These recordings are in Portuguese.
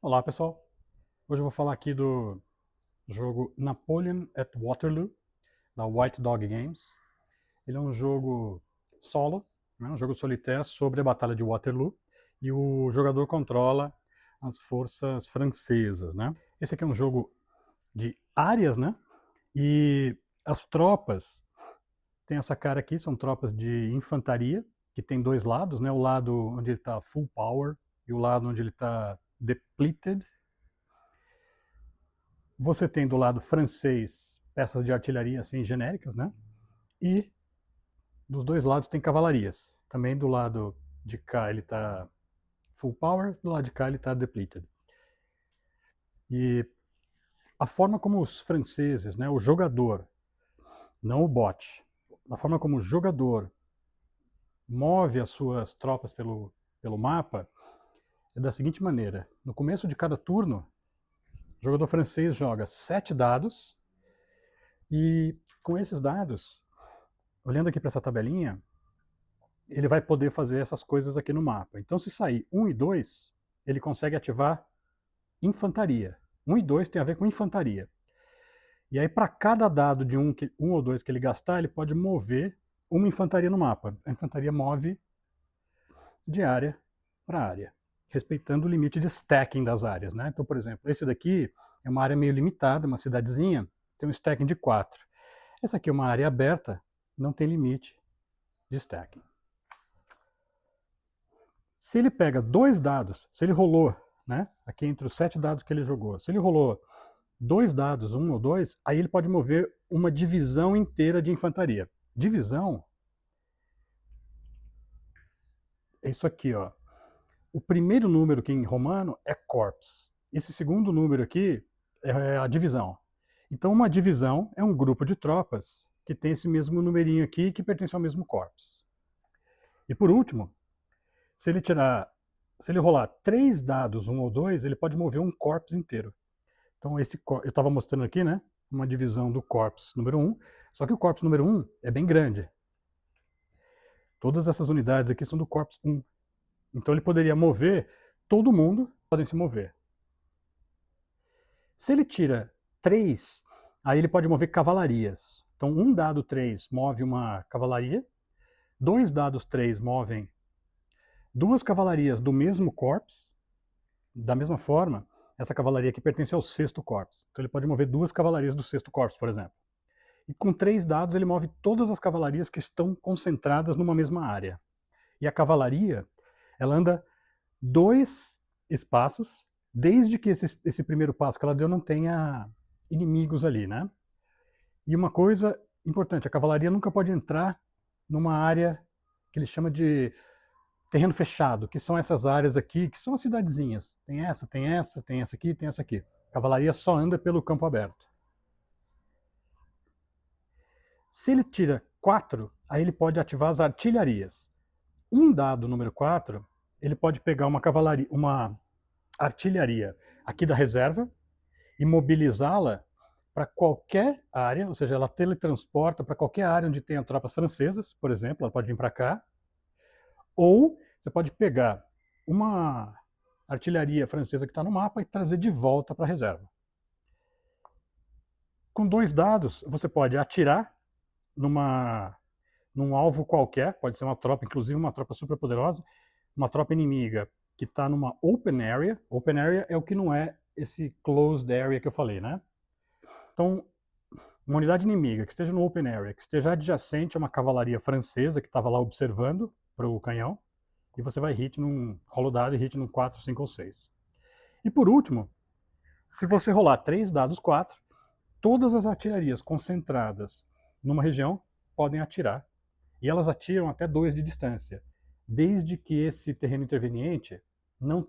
Olá pessoal, hoje eu vou falar aqui do jogo Napoleon at Waterloo, da White Dog Games. Ele é um jogo solo, né, um jogo solitário sobre a Batalha de Waterloo, e o jogador controla as forças francesas. Né? Esse aqui é um jogo de áreas, né? E as tropas, tem essa cara aqui, são tropas de infantaria, que tem dois lados, né? O lado onde ele está full power e o lado onde ele está depleted. Você tem do lado francês peças de artilharia assim genéricas, né? E dos dois lados tem cavalarias. Também do lado de cá ele está full power, do lado de cá ele está depleted. E a forma como os franceses, né, o jogador, não o bot, a forma como o jogador move as suas tropas pelo mapa é da seguinte maneira: no começo de cada turno, o jogador francês joga 7 dados e com esses dados, olhando aqui para essa tabelinha, ele vai poder fazer essas coisas aqui no mapa. Então, se sair 1 e 2, ele consegue ativar infantaria. 1 e 2 tem a ver com infantaria. E aí, para cada dado de 1 ou 2 que ele gastar, ele pode mover uma infantaria no mapa. A infantaria move de área para área, respeitando o limite de stacking das áreas. Né? Então, por exemplo, esse daqui é uma área meio limitada, uma cidadezinha, tem um stacking de 4. Essa aqui é uma área aberta, não tem limite de stacking. Se ele pega dois dados, se ele rolou, né, aqui entre os 7 dados que ele jogou, se ele rolou dois dados, 1 ou 2, aí ele pode mover uma divisão inteira de infantaria. Divisão é isso aqui, ó. O primeiro número aqui em romano é corps. Esse segundo número aqui é a divisão. Então, uma divisão é um grupo de tropas que tem esse mesmo numerinho aqui que pertence ao mesmo corps. E por último, se ele tirar, se ele rolar 3 dados, 1 ou 2, ele pode mover um corps inteiro. Então, eu estava mostrando aqui, né, uma divisão do corps número 1, só que o corps número 1 é bem grande. Todas essas unidades aqui são do corps 1. Então, ele poderia mover, todo mundo pode se mover. Se ele tira 3, aí ele pode mover cavalarias. Então, um dado 3 move uma cavalaria, dois dados 3 movem duas cavalarias do mesmo corps, da mesma forma, essa cavalaria aqui pertence ao sexto corps. Então ele pode mover duas cavalarias do sexto corps, por exemplo. E com 3 dados ele move todas as cavalarias que estão concentradas numa mesma área. E a cavalaria, ela anda 2 espaços, desde que esse primeiro passo que ela deu não tenha inimigos ali, né? E uma coisa importante, a cavalaria nunca pode entrar numa área que ele chama de terreno fechado, que são essas áreas aqui, que são as cidadezinhas. Tem essa, tem essa, tem essa aqui, tem essa aqui. A cavalaria só anda pelo campo aberto. Se ele tira 4, aí ele pode ativar as artilharias. Um dado número 4, ele pode pegar uma cavalaria, uma artilharia aqui da reserva e mobilizá-la para qualquer área, ou seja, ela teletransporta para qualquer área onde tenha tropas francesas, por exemplo, ela pode vir para cá, ou você pode pegar uma artilharia francesa que está no mapa e trazer de volta para a reserva. Com 2 dados, você pode atirar num alvo qualquer, pode ser uma tropa, inclusive uma tropa super poderosa, uma tropa inimiga que está numa open area. Open area é o que não é esse closed area que eu falei, né? Então, uma unidade inimiga que esteja no open area, que esteja adjacente a uma cavalaria francesa que estava lá observando para o canhão, e você vai hit num rolo dado e hit num 4, 5 ou 6. E por último, se você rolar 3 dados 4, todas as artilharias concentradas numa região podem atirar. E elas atiram até 2 de distância, desde que esse terreno interveniente não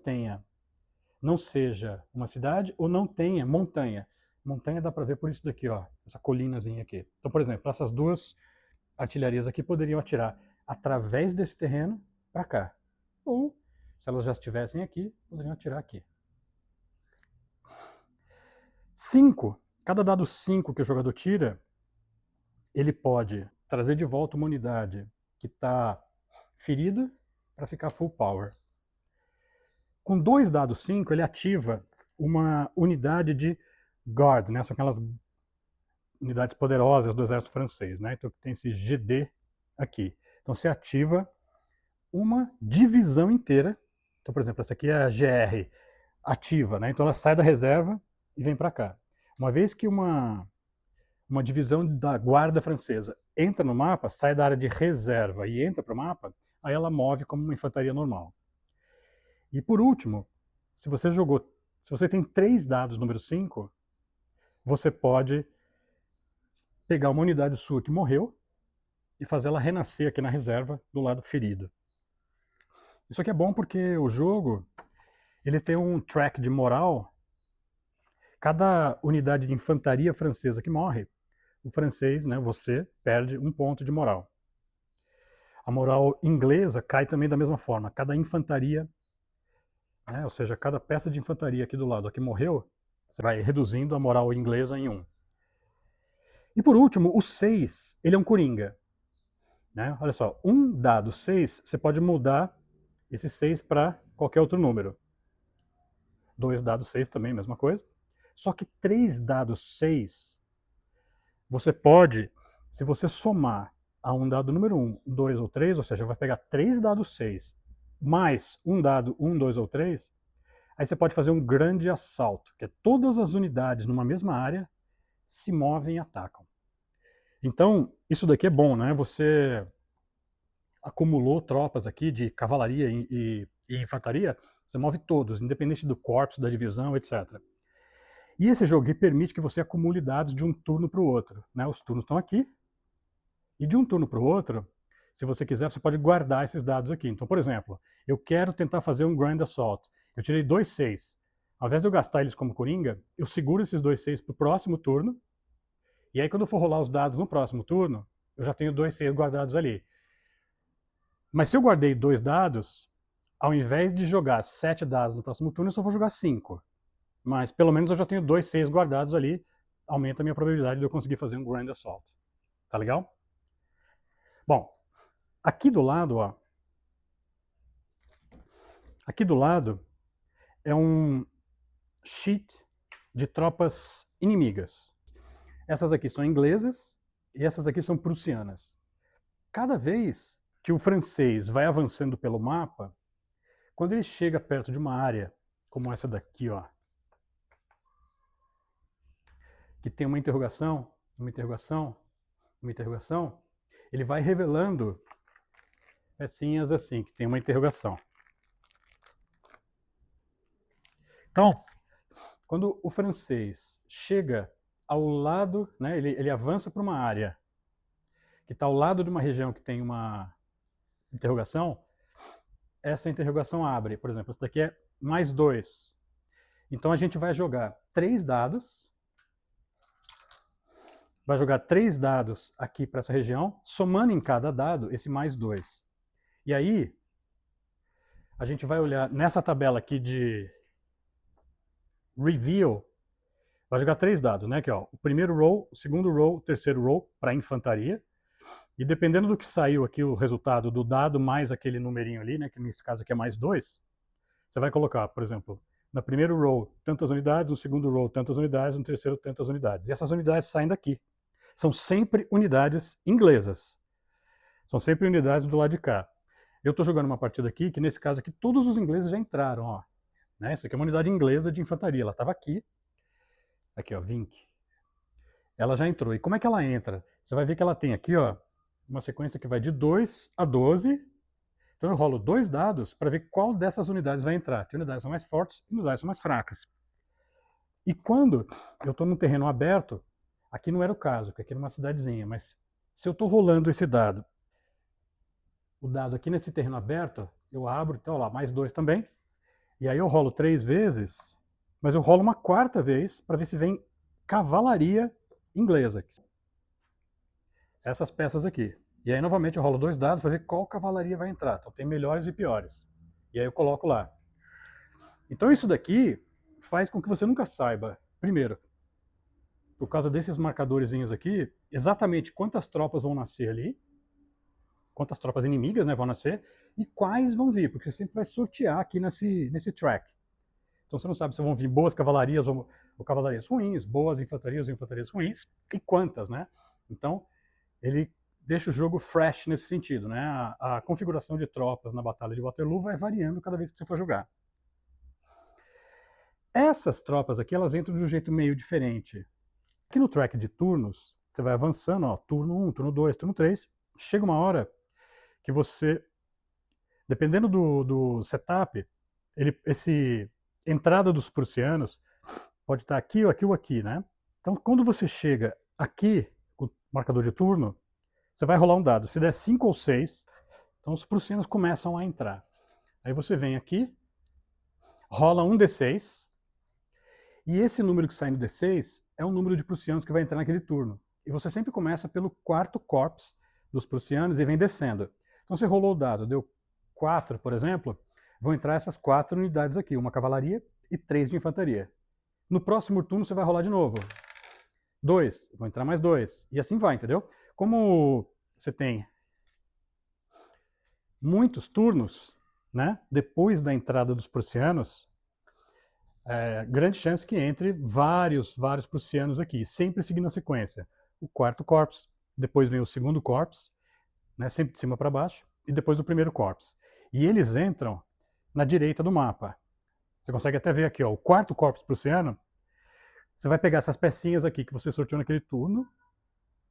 seja uma cidade ou não tenha montanha. Montanha dá para ver por isso daqui, ó, essa colinazinha aqui. Então, por exemplo, essas duas artilharias aqui poderiam atirar através desse terreno para cá. Ou, se elas já estivessem aqui, poderiam atirar aqui. 5. Cada dado 5 que o jogador tira, ele pode trazer de volta uma unidade que está ferida para ficar full power. Com 2 dados 5, ele ativa uma unidade de guard, né? São aquelas unidades poderosas do exército francês, né? Então tem esse GD aqui. Então você ativa uma divisão inteira. Então, por exemplo, essa aqui é a GR ativa, né? Então ela sai da reserva e vem para cá. Uma vez que uma divisão da guarda francesa entra no mapa, sai da área de reserva e entra para o mapa, aí ela move como uma infantaria normal. E por último, se você tem 3 dados número 5, você pode pegar uma unidade sua que morreu e fazer ela renascer aqui na reserva do lado ferido. Isso aqui é bom porque o jogo ele tem um track de moral. Cada unidade de infantaria francesa que morre, o francês, né, você, perde 1 ponto de moral. A moral inglesa cai também da mesma forma. Cada infantaria, né, ou seja, cada peça de infantaria aqui do lado que morreu, você vai reduzindo a moral inglesa em 1. E por último, o 6, ele é um coringa. Né? Olha só, um dado 6, você pode mudar esse 6 para qualquer outro número. 2 dados 6 também, mesma coisa. Só que 3 dados 6, você pode, se você somar a um dado número 1, 2 ou 3, ou seja, vai pegar 3 dados 6, mais um dado 1, 2 ou 3, aí você pode fazer um grande assalto, que é todas as unidades numa mesma área se movem e atacam. Então, isso daqui é bom, né? Você acumulou tropas aqui de cavalaria e infantaria, você move todos, independente do corpus, da divisão, etc. E esse jogo permite que você acumule dados de um turno para o outro. Né? Os turnos estão aqui, e de um turno para o outro, se você quiser, você pode guardar esses dados aqui. Então, por exemplo, eu quero tentar fazer um Grand Assault. Eu tirei 2 6. Ao invés de eu gastar eles como coringa, eu seguro esses 2 6 para o próximo turno, e aí quando eu for rolar os dados no próximo turno, eu já tenho 2 6 guardados ali. Mas se eu guardei 2 dados, ao invés de jogar 7 dados no próximo turno, eu só vou jogar 5. Mas pelo menos eu já tenho 2 6 guardados ali, aumenta a minha probabilidade de eu conseguir fazer um Grand Assault. Tá legal? Bom, aqui do lado, ó, aqui do lado é um sheet de tropas inimigas. Essas aqui são inglesas e essas aqui são prussianas. Cada vez que o francês vai avançando pelo mapa, quando ele chega perto de uma área como essa daqui, ó, que tem uma interrogação, uma interrogação, uma interrogação, ele vai revelando pecinhas assim, que tem uma interrogação. Então, quando o francês chega ao lado, né, ele avança para uma área que está ao lado de uma região que tem uma interrogação, essa interrogação abre. Por exemplo, isso daqui é mais 2. Então a gente vai jogar 3 dados, vai jogar 3 dados aqui para essa região, somando em cada dado esse mais 2. E aí, a gente vai olhar nessa tabela aqui de reveal, vai jogar 3 dados, né? Aqui, ó, o primeiro row, o segundo row, o terceiro row para infantaria. E dependendo do que saiu aqui o resultado do dado mais aquele numerinho ali, né, que nesse caso aqui é mais 2, você vai colocar, por exemplo, na primeiro row tantas unidades, no segundo row tantas unidades, no terceiro tantas unidades. E essas unidades saem daqui. São sempre unidades inglesas. São sempre unidades do lado de cá. Eu estou jogando uma partida aqui, que nesse caso aqui todos os ingleses já entraram, ó. Né? Isso aqui é uma unidade inglesa de infantaria, ela estava aqui. Aqui, ó, Vink. Ela já entrou. E como é que ela entra? Você vai ver que ela tem aqui, ó, uma sequência que vai de 2 a 12. Então eu rolo 2 dados para ver qual dessas unidades vai entrar. Tem unidades que são mais fortes e unidades que são mais fracas. E quando eu estou num terreno aberto, aqui não era o caso, porque aqui era uma cidadezinha, mas se eu estou rolando esse dado, o dado aqui nesse terreno aberto, eu abro, então lá, mais 2 também, e aí eu rolo 3 vezes, mas eu rolo uma 4ª vez para ver se vem cavalaria inglesa. Essas peças aqui. E aí, novamente, eu rolo 2 dados para ver qual cavalaria vai entrar. Então, tem melhores e piores. E aí eu coloco lá. Então, isso daqui faz com que você nunca saiba, primeiro, por causa desses marcadorzinhos aqui, exatamente quantas tropas vão nascer ali. quantas tropas inimigas, né, vão nascer e quais vão vir, porque você sempre vai sortear aqui nesse track. Então você não sabe se vão vir boas cavalarias ou cavalarias ruins, boas infanterias ou infanterias ruins, e quantas, né? Então ele deixa o jogo fresh nesse sentido, né? A configuração de tropas na Batalha de Waterloo vai variando cada vez que você for jogar. Essas tropas aqui, elas entram de um jeito meio diferente. Aqui no track de turnos, você vai avançando, ó, turno 1, turno 2, turno 3, chega uma hora que você, dependendo do setup, esse entrada dos prussianos pode estar aqui ou aqui ou aqui, né? Então, quando você chega aqui, com o marcador de turno, você vai rolar um dado. Se der 5 ou 6, então os prussianos começam a entrar. Aí você vem aqui, rola um D6, e esse número que sai no D6 é o número de prussianos que vai entrar naquele turno. E você sempre começa pelo quarto corps dos prussianos e vem descendo. Então você rolou o dado, deu 4, por exemplo, vão entrar essas 4 unidades aqui, uma cavalaria e 3 de infantaria. No próximo turno você vai rolar de novo. 2, vão entrar mais 2. E assim vai, entendeu? Como você tem muitos turnos, né, depois da entrada dos prussianos, grande chance que entre vários prussianos aqui, sempre seguindo a sequência. O quarto corps, depois vem o segundo corps, né, sempre de cima para baixo, e depois o primeiro corps. E eles entram na direita do mapa. Você consegue até ver aqui, ó, o quarto corps prussiano. Você vai pegar essas pecinhas aqui que você sorteou naquele turno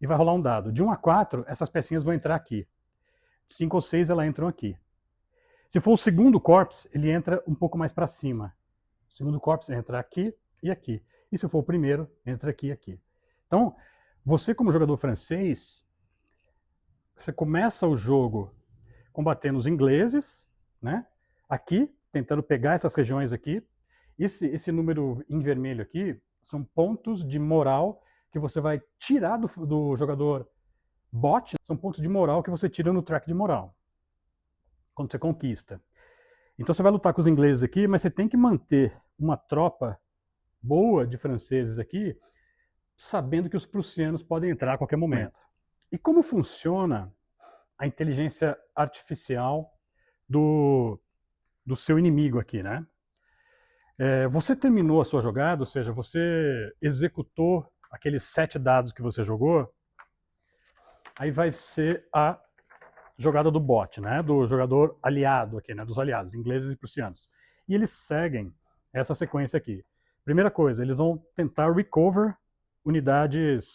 e vai rolar um dado. De 1 a 4, essas pecinhas vão entrar aqui. 5 ou 6, elas entram aqui. Se for o segundo corps, ele entra um pouco mais para cima. O segundo corps entra aqui e aqui. E se for o primeiro, entra aqui e aqui. Então, você como jogador francês, você começa o jogo combatendo os ingleses, né? Aqui, tentando pegar essas regiões aqui. Esse número em vermelho aqui são pontos de moral que você vai tirar do jogador bot, são pontos de moral que você tira no track de moral, quando você conquista. Então você vai lutar com os ingleses aqui, mas você tem que manter uma tropa boa de franceses aqui, sabendo que os prussianos podem entrar a qualquer momento. E como funciona a inteligência artificial do seu inimigo aqui, né? Você terminou a sua jogada, ou seja, você executou aqueles 7 dados que você jogou, aí vai ser a jogada do bot, né? Do jogador aliado aqui, né? Dos aliados, ingleses e prussianos. E eles seguem essa sequência aqui. Primeira coisa, eles vão tentar recover unidades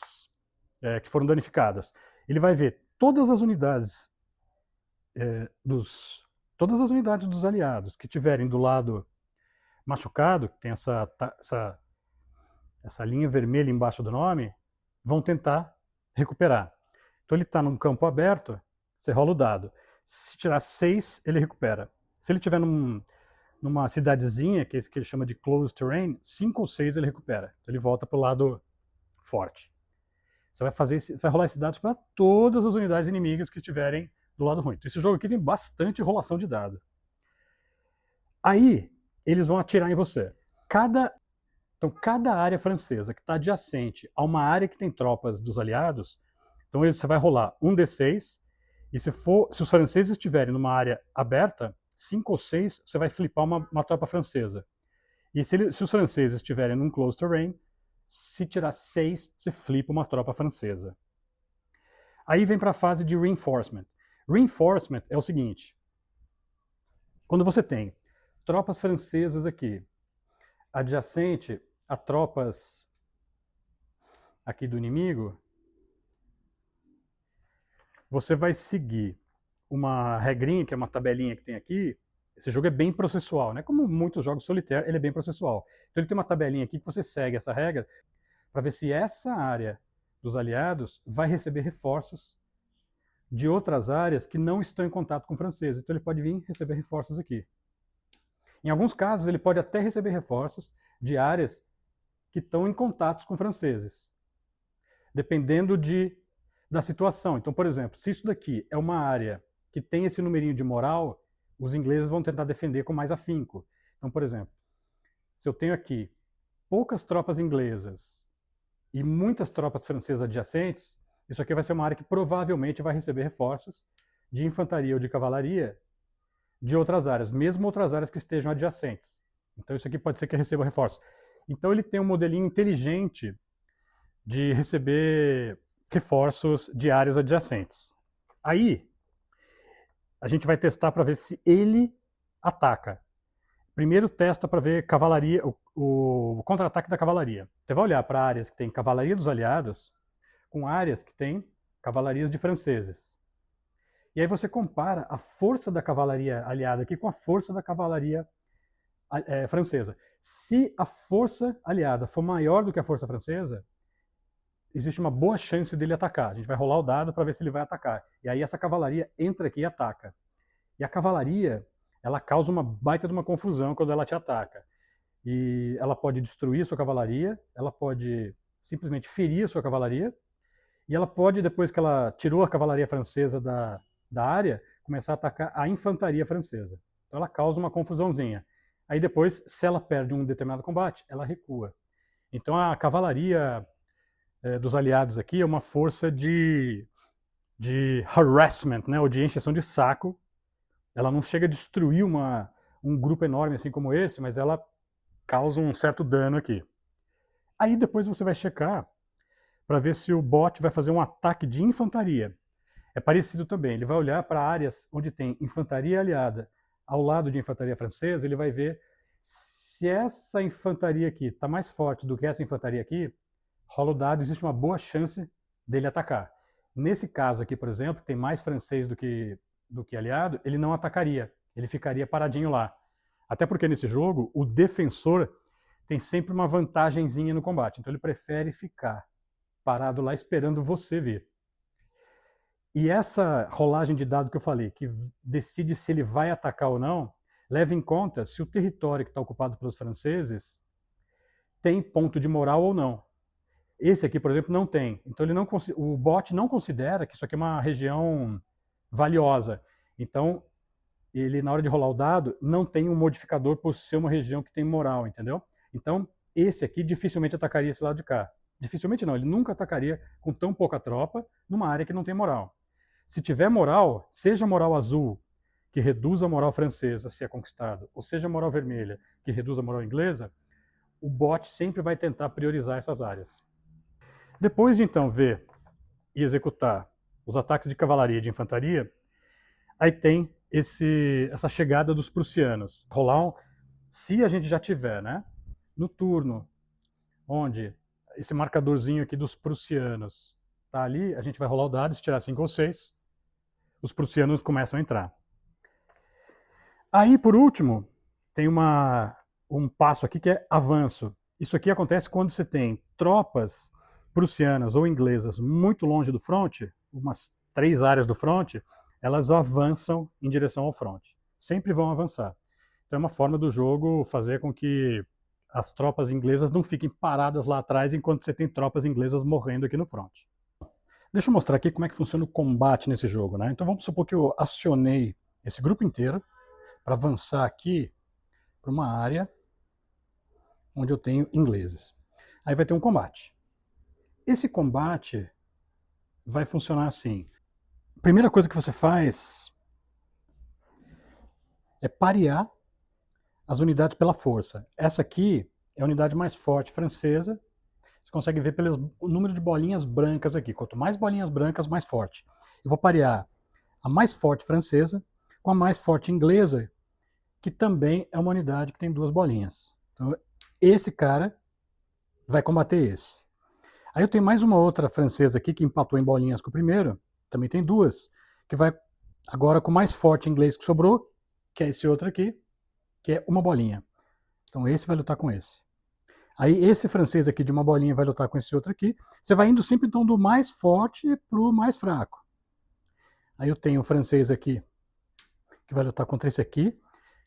que foram danificadas. Ele vai ver todas as unidades dos aliados que tiverem do lado machucado, que tem essa linha vermelha embaixo do nome, vão tentar recuperar. Então ele está num campo aberto, você rola o dado. Se tirar 6, ele recupera. Se ele estiver numa cidadezinha, que ele chama de closed terrain, 5 ou 6 ele recupera. Então ele volta para o lado forte. Você vai rolar esses dados para todas as unidades inimigas que estiverem do lado ruim. Então, esse jogo aqui tem bastante rolação de dado. Aí, eles vão atirar em você. Então, cada área francesa que está adjacente a uma área que tem tropas dos aliados, então você vai rolar um D6, e se os franceses estiverem numa área aberta, 5 ou 6, você vai flipar uma tropa francesa. E se os franceses estiverem num close terrain, se tirar 6, você flipa uma tropa francesa. Aí vem para a fase de reinforcement. Reinforcement é o seguinte: quando você tem tropas francesas aqui, adjacente a tropas aqui do inimigo, você vai seguir uma regrinha, que é uma tabelinha que tem aqui. Esse jogo é bem processual, né? Como muitos jogos solitários, ele é bem processual. Então ele tem uma tabelinha aqui que você segue essa regra para ver se essa área dos aliados vai receber reforços de outras áreas que não estão em contato com o francês. Então ele pode vir receber reforços aqui. Em alguns casos, ele pode até receber reforços de áreas que estão em contato com franceses, dependendo da situação. Então, por exemplo, se isso daqui é uma área que tem esse numerinho de moral, os ingleses vão tentar defender com mais afinco. Então, por exemplo, se eu tenho aqui poucas tropas inglesas e muitas tropas francesas adjacentes, isso aqui vai ser uma área que provavelmente vai receber reforços de infantaria ou de cavalaria de outras áreas, mesmo outras áreas que estejam adjacentes. Então isso aqui pode ser que receba reforços. Então ele tem um modelinho inteligente de receber reforços de áreas adjacentes. Aí a gente vai testar para ver se ele ataca. Primeiro testa para ver cavalaria, o contra-ataque da cavalaria. Você vai olhar para áreas que tem cavalaria dos aliados com áreas que tem cavalarias de franceses. E aí você compara a força da cavalaria aliada aqui com a força da cavalaria francesa. Se a força aliada for maior do que a força francesa, existe uma boa chance dele atacar. A gente vai rolar o dado para ver se ele vai atacar. E aí essa cavalaria entra aqui e ataca. E a cavalaria, ela causa uma baita de uma confusão quando ela te ataca. E ela pode destruir a sua cavalaria, ela pode simplesmente ferir a sua cavalaria, e ela pode, depois que ela tirou a cavalaria francesa da área, começar a atacar a infantaria francesa. Então ela causa uma confusãozinha. Aí depois, se ela perde um determinado combate, ela recua. Então a cavalaria dos aliados aqui é uma força de harassment, né, ou de encheção de saco. Ela não chega a destruir um grupo enorme assim como esse, mas ela causa um certo dano aqui. Aí depois você vai checar para ver se o bot vai fazer um ataque de infantaria. É parecido também, ele vai olhar para áreas onde tem infantaria aliada ao lado de infantaria francesa, ele vai ver se essa infantaria aqui está mais forte do que essa infantaria aqui, rola o dado, existe uma boa chance dele atacar. Nesse caso aqui, por exemplo, tem mais francês do que aliado, ele não atacaria, ele ficaria paradinho lá. Até porque nesse jogo, o defensor tem sempre uma vantagenzinha no combate, então ele prefere ficar parado lá esperando você vir. E essa rolagem de dado que eu falei, que decide se ele vai atacar ou não, leva em conta se o território que está ocupado pelos franceses tem ponto de moral ou não. Esse aqui, por exemplo, não tem. Então ele não, o bot não considera que isso aqui é uma região valiosa. Então ele, na hora de rolar o dado, não tem um modificador por ser uma região que tem moral, entendeu? Então esse aqui dificilmente atacaria esse lado de cá. Dificilmente não, ele nunca atacaria com tão pouca tropa numa área que não tem moral. Se tiver moral, seja moral azul, que reduz a moral francesa se é conquistado, ou seja moral vermelha, que reduz a moral inglesa, o bot sempre vai tentar priorizar essas áreas. Depois de então ver e executar os ataques de cavalaria e de infantaria, aí tem essa chegada dos prussianos. Rolar se a gente já tiver, né, no turno onde esse marcadorzinho aqui dos prussianos está ali, a gente vai rolar o dado, se tirar 5 ou 6, os prussianos começam a entrar. Aí, por último, tem um passo aqui que é avanço. Isso aqui acontece quando você tem tropas prussianas ou inglesas muito longe do fronte, umas 3 áreas do fronte, elas avançam em direção ao fronte. Sempre vão avançar. Então é uma forma do jogo fazer com que as tropas inglesas não fiquem paradas lá atrás enquanto você tem tropas inglesas morrendo aqui no fronte. Deixa eu mostrar aqui como é que funciona o combate nesse jogo, né? Então vamos supor que eu acionei esse grupo inteiro para avançar aqui para uma área onde eu tenho ingleses. Aí vai ter um combate. Esse combate vai funcionar assim. A primeira coisa que você faz é parear as unidades pela força. Essa aqui é a unidade mais forte francesa. Você consegue ver pelo número de bolinhas brancas aqui. Quanto mais bolinhas brancas, mais forte. Eu vou parear a mais forte francesa com a mais forte inglesa, que também é uma unidade que tem 2 bolinhas. Então, esse cara vai combater esse. Aí eu tenho mais uma outra francesa aqui que empatou em bolinhas com o primeiro, também tem 2, que vai agora com o mais forte inglês que sobrou, que é esse outro aqui, que é uma bolinha. Então esse vai lutar com esse. Aí esse francês aqui de uma bolinha vai lutar com esse outro aqui. Você vai indo sempre então do mais forte para o mais fraco. Aí eu tenho o francês aqui, que vai lutar contra esse aqui.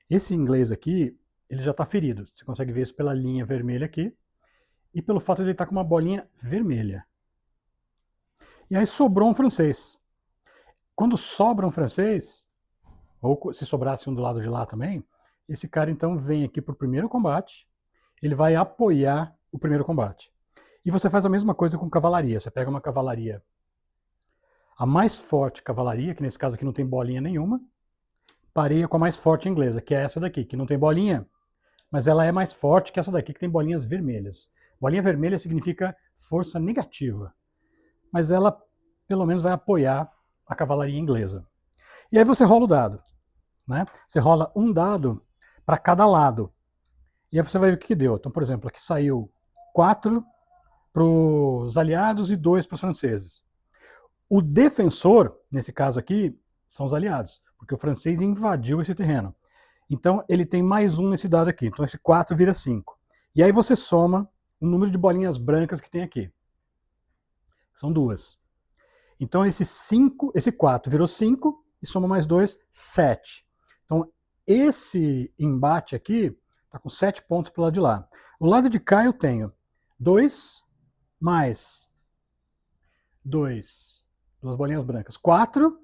Esse inglês aqui, ele já está ferido. Você consegue ver isso pela linha vermelha aqui. E pelo fato de ele estar com uma bolinha vermelha. E aí sobrou um francês. Quando sobra um francês, ou se sobrasse um do lado de lá também, esse cara então vem aqui para o primeiro combate, ele vai apoiar o primeiro combate. E você faz a mesma coisa com cavalaria. Você pega uma cavalaria a mais forte cavalaria, que nesse caso aqui não tem bolinha nenhuma, pareia com a mais forte inglesa, que é essa daqui, que não tem bolinha, mas ela é mais forte que essa daqui, que tem bolinhas vermelhas. Bolinha vermelha significa força negativa, mas ela pelo menos vai apoiar a cavalaria inglesa. E aí você rola o dado, né? Você rola um dado para cada lado. E aí você vai ver o que deu. Então, por exemplo, aqui saiu 4 para os aliados e 2 para os franceses. O defensor, nesse caso aqui, são os aliados, porque o francês invadiu esse terreno. Então, ele tem mais um nesse dado aqui. Então, esse 4 vira 5. E aí você soma o número de bolinhas brancas que tem aqui. São 2. Então, esse 4 virou 5 e soma mais 2, 7. Então, esse embate aqui está com 7 pontos para o lado de lá. O lado de cá eu tenho 2 mais 2, 2 bolinhas brancas, 4.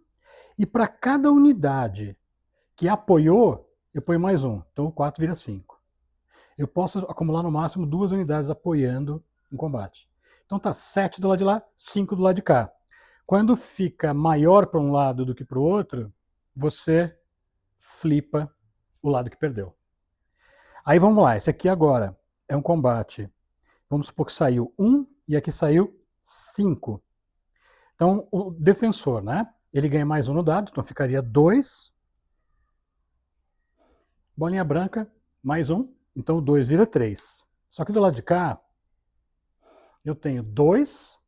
E para cada unidade que apoiou, eu ponho mais 1. Então, o 4 vira 5. Eu posso acumular no máximo 2 unidades apoiando em combate. Então, tá 7 do lado de lá, 5 do lado de cá. Quando fica maior para um lado do que para o outro, você flipa o lado que perdeu. Aí vamos lá, esse aqui agora é um combate. Vamos supor que saiu 1 e aqui saiu 5. Então, o defensor, né? Ele ganha mais 1 no dado, então ficaria 2. Bolinha branca, mais 1. Então o 2 vira 3. Só que do lado de cá, eu tenho 2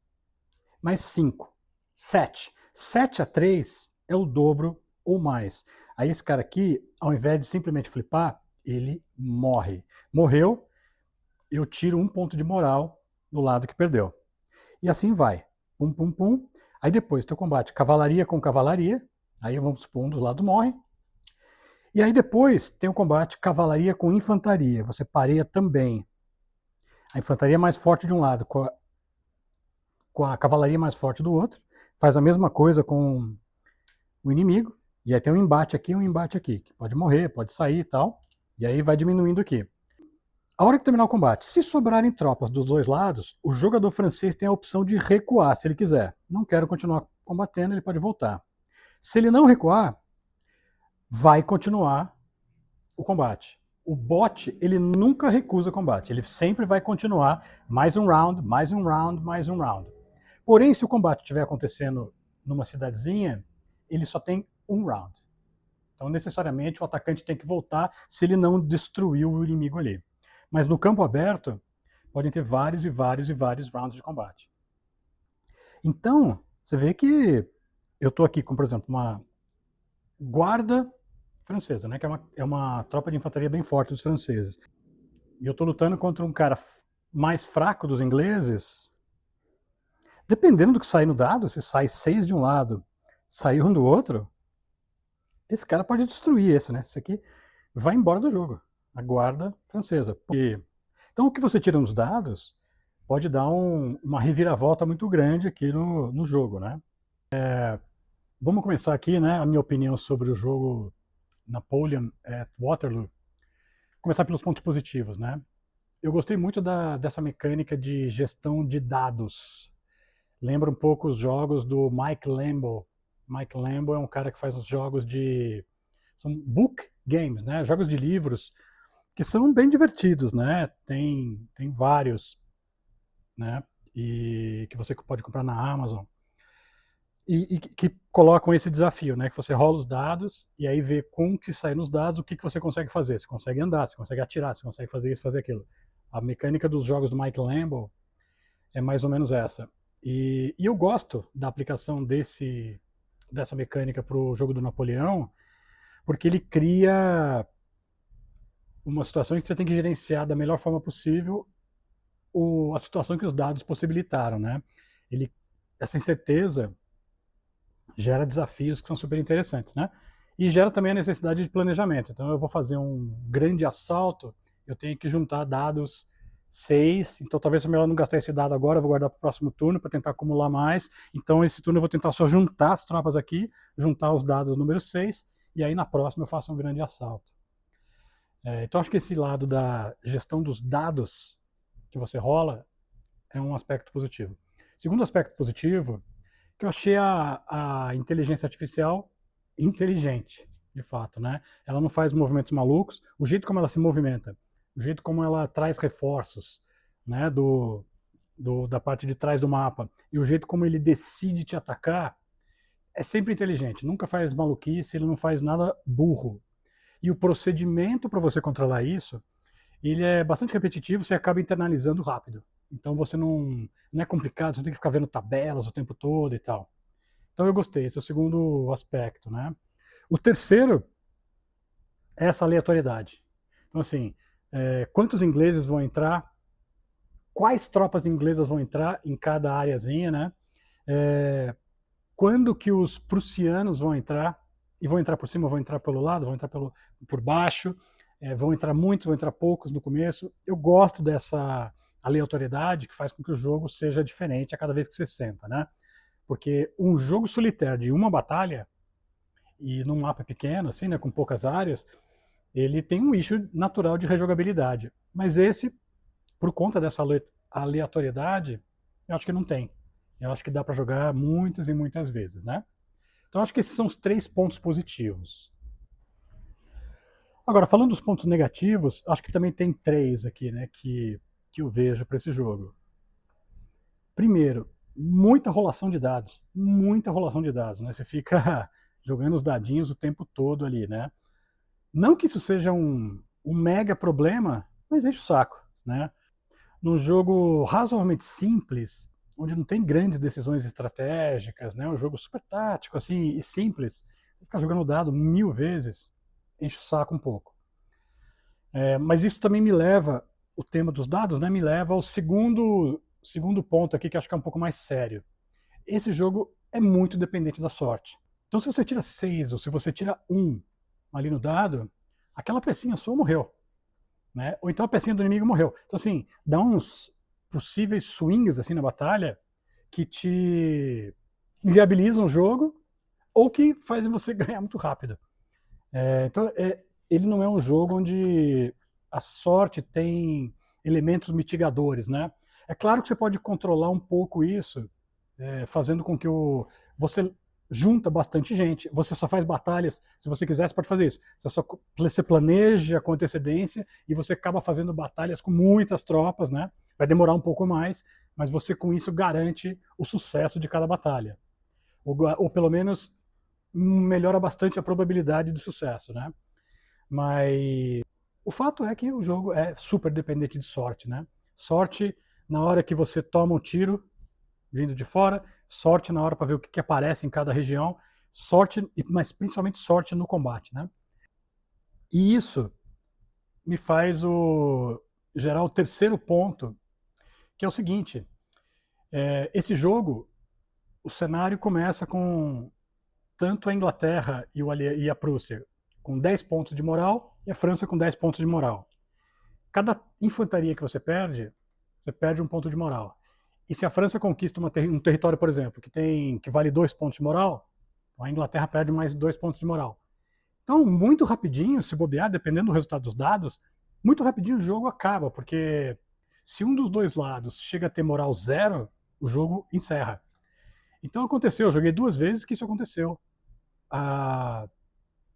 mais 5. 7. 7 a 3 é o dobro ou mais. Aí esse cara aqui, ao invés de simplesmente flipar, ele morre. Morreu, eu tiro 1 ponto de moral do lado que perdeu. E assim vai. Pum, pum, pum. Aí depois teu combate cavalaria com cavalaria. Aí vamos supor, um dos lados morre. E aí depois tem o combate cavalaria com infantaria. Você pareia também a infantaria mais forte de um lado com a cavalaria mais forte do outro. Faz a mesma coisa com o inimigo. E aí tem um embate aqui e um embate aqui. Que pode morrer, pode sair e tal. E aí vai diminuindo aqui. A hora que terminar o combate, se sobrarem tropas dos dois lados, o jogador francês tem a opção de recuar, se ele quiser. Não quero continuar combatendo, ele pode voltar. Se ele não recuar, vai continuar o combate. O bot, ele nunca recusa combate, ele sempre vai continuar mais um round, mais um round, mais um round. Porém, se o combate estiver acontecendo numa cidadezinha, ele só tem um round. Então, necessariamente, o atacante tem que voltar se ele não destruiu o inimigo ali. Mas no campo aberto, podem ter vários e vários e vários rounds de combate. Então, você vê que eu estou aqui com, por exemplo, uma guarda francesa, né, que é uma tropa de infantaria bem forte dos franceses. E eu estou lutando contra um cara mais fraco dos ingleses. Dependendo do que sair no dado, se sai 6 de um lado, sair um do outro, esse cara pode destruir esse, né? Esse aqui vai embora do jogo. A guarda francesa. Então o que você tira nos dados pode dar uma reviravolta muito grande aqui no jogo, né? Vamos começar aqui, né, a minha opinião sobre o jogo Napoleon at Waterloo. Começar pelos pontos positivos, né? Eu gostei muito dessa mecânica de gestão de dados. Lembra um pouco os jogos do Mike Lambo. Mike Lambo é um cara que faz os jogos são book games, né? Jogos de livros que são bem divertidos, né? Tem vários, né? E que você pode comprar na Amazon. E que colocam esse desafio, né? Que você rola os dados e aí vê com o que sai nos dados o que você consegue fazer. Você consegue andar, você consegue atirar, você consegue fazer isso, fazer aquilo. A mecânica dos jogos do Mike Lambo é mais ou menos essa. E eu gosto da aplicação dessa mecânica para o jogo do Napoleão, porque ele cria uma situação em que você tem que gerenciar da melhor forma possível a situação que os dados possibilitaram, né? Essa incerteza gera desafios que são super interessantes, né? E gera também a necessidade de planejamento. Então eu vou fazer um grande assalto, eu tenho que juntar dados 6, então talvez seja melhor não gastar esse dado agora, eu vou guardar para o próximo turno para tentar acumular mais. Então esse turno eu vou tentar só juntar as tropas aqui, juntar os dados número 6, e aí na próxima eu faço um grande assalto. Então acho que esse lado da gestão dos dados que você rola é um aspecto positivo. Segundo aspecto positivo, que eu achei a inteligência artificial inteligente, de fato, né? Ela não faz movimentos malucos, o jeito como ela se movimenta, o jeito como ela traz reforços, né, da parte de trás do mapa, e o jeito como ele decide te atacar, é sempre inteligente, nunca faz maluquice, ele não faz nada burro. E o procedimento para você controlar isso, ele é bastante repetitivo, você acaba internalizando rápido. Então você não é complicado, você não tem que ficar vendo tabelas o tempo todo e tal. Então eu gostei, esse é o segundo aspecto, né? O terceiro é essa aleatoriedade. Então assim, quantos ingleses vão entrar, quais tropas inglesas vão entrar em cada áreazinha, né? Quando que os prussianos vão entrar, e vão entrar por cima, vão entrar pelo lado, vão entrar por baixo, vão entrar muitos, vão entrar poucos no começo. Eu gosto dessa aleatoriedade que faz com que o jogo seja diferente a cada vez que você senta, né? Porque um jogo solitário de uma batalha, e num mapa pequeno, assim, né, com poucas áreas, ele tem um issue natural de rejogabilidade. Mas esse, por conta dessa aleatoriedade, eu acho que não tem. Eu acho que dá para jogar muitas e muitas vezes, né? Então acho que esses são os 3 pontos positivos. Agora, falando dos pontos negativos, acho que também tem 3 aqui, né, que eu vejo para esse jogo. Primeiro, muita rolação de dados. Muita rolação de dados, né? Você fica jogando os dadinhos o tempo todo ali, né? Não que isso seja um mega problema, mas enche o saco, né? Num jogo razoavelmente simples, onde não tem grandes decisões estratégicas, né? Um jogo super tático assim e simples, você ficar jogando o dado 1000 vezes, enche o saco um pouco. Mas isso também me leva, o tema dos dados, né? Me leva ao segundo ponto aqui que acho que é um pouco mais sério. Esse jogo é muito dependente da sorte. Então se você tira 6 ou se você tira 1 ali no dado, aquela pecinha sua morreu. Né? Ou então a pecinha do inimigo morreu. Então, assim, dá uns possíveis swings assim na batalha que te inviabilizam o jogo ou que fazem você ganhar muito rápido. Então, ele não é um jogo onde a sorte tem elementos mitigadores, né? É claro que você pode controlar um pouco isso, fazendo com que você junta bastante gente. Você só faz batalhas, se você quiser, você pode fazer isso. Você planeja com antecedência e você acaba fazendo batalhas com muitas tropas, né? Vai demorar um pouco mais, mas você com isso garante o sucesso de cada batalha. Ou pelo menos melhora bastante a probabilidade de sucesso, né? Mas o fato é que o jogo é super dependente de sorte, né? Sorte na hora que você toma um tiro vindo de fora, sorte na hora para ver o que aparece em cada região, sorte, mas principalmente sorte no combate, né? E isso me faz gerar o terceiro ponto, que é o seguinte: esse jogo, o cenário começa com tanto a Inglaterra e a Prússia com 10 pontos de moral e a França com 10 pontos de moral. Cada infantaria que você perde um ponto de moral. E se a França conquista um território, por exemplo, que vale 2 pontos de moral, a Inglaterra perde mais 2 pontos de moral. Então, muito rapidinho, se bobear, dependendo do resultado dos dados, muito rapidinho o jogo acaba, porque se um dos dois lados chega a ter moral 0, o jogo encerra. Então aconteceu, eu joguei 2 vezes que isso aconteceu. A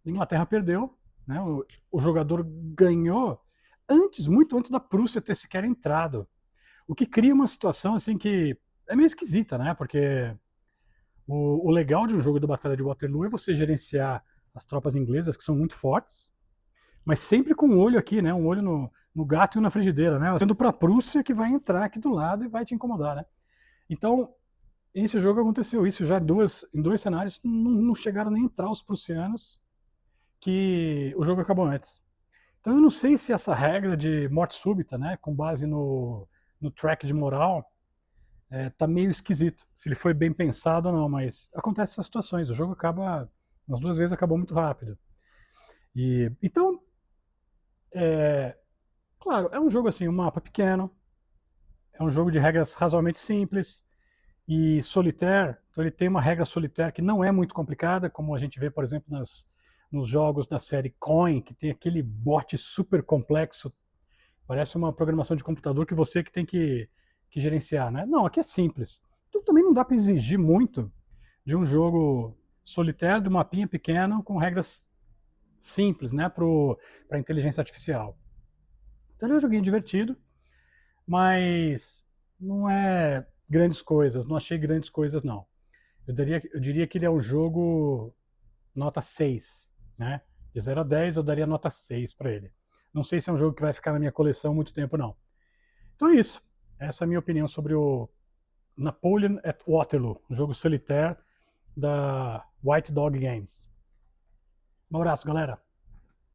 Inglaterra perdeu, né? O jogador ganhou muito antes da Prússia ter sequer entrado. O que cria uma situação assim que é meio esquisita, né? Porque o legal de um jogo da Batalha de Waterloo é você gerenciar as tropas inglesas, que são muito fortes, mas sempre com um olho aqui, né? Um olho no gato e um na frigideira, né? Sendo para a Prússia que vai entrar aqui do lado e vai te incomodar, né? Então, esse jogo aconteceu isso já em dois cenários, não chegaram nem a entrar os prussianos, que o jogo acabou antes. Então eu não sei se essa regra de morte súbita, né, com base no track de moral, tá meio esquisito. Se ele foi bem pensado ou não, mas acontece essas situações. O jogo acaba, umas 2 vezes acabou muito rápido. Então, claro, é um jogo assim, um mapa pequeno, é um jogo de regras razoavelmente simples e solitaire. Então ele tem uma regra solitaire que não é muito complicada, como a gente vê, por exemplo, nos jogos da série Coin, que tem aquele bot super complexo. Parece uma programação de computador que você que tem que gerenciar, né? Não, aqui é simples. Então também não dá para exigir muito, de um jogo solitário, de mapinha pequeno, com regras simples, né, para inteligência artificial. Então ele é um joguinho divertido, mas não é grandes coisas, não achei grandes coisas não. Eu diria que ele é um jogo nota 6, né? De 0 a 10 eu daria nota 6 para ele. Não sei se é um jogo que vai ficar na minha coleção muito tempo não. Então é isso. Essa é a minha opinião sobre o Napoleon at Waterloo, um jogo solitário da White Dog Games. Um abraço, galera!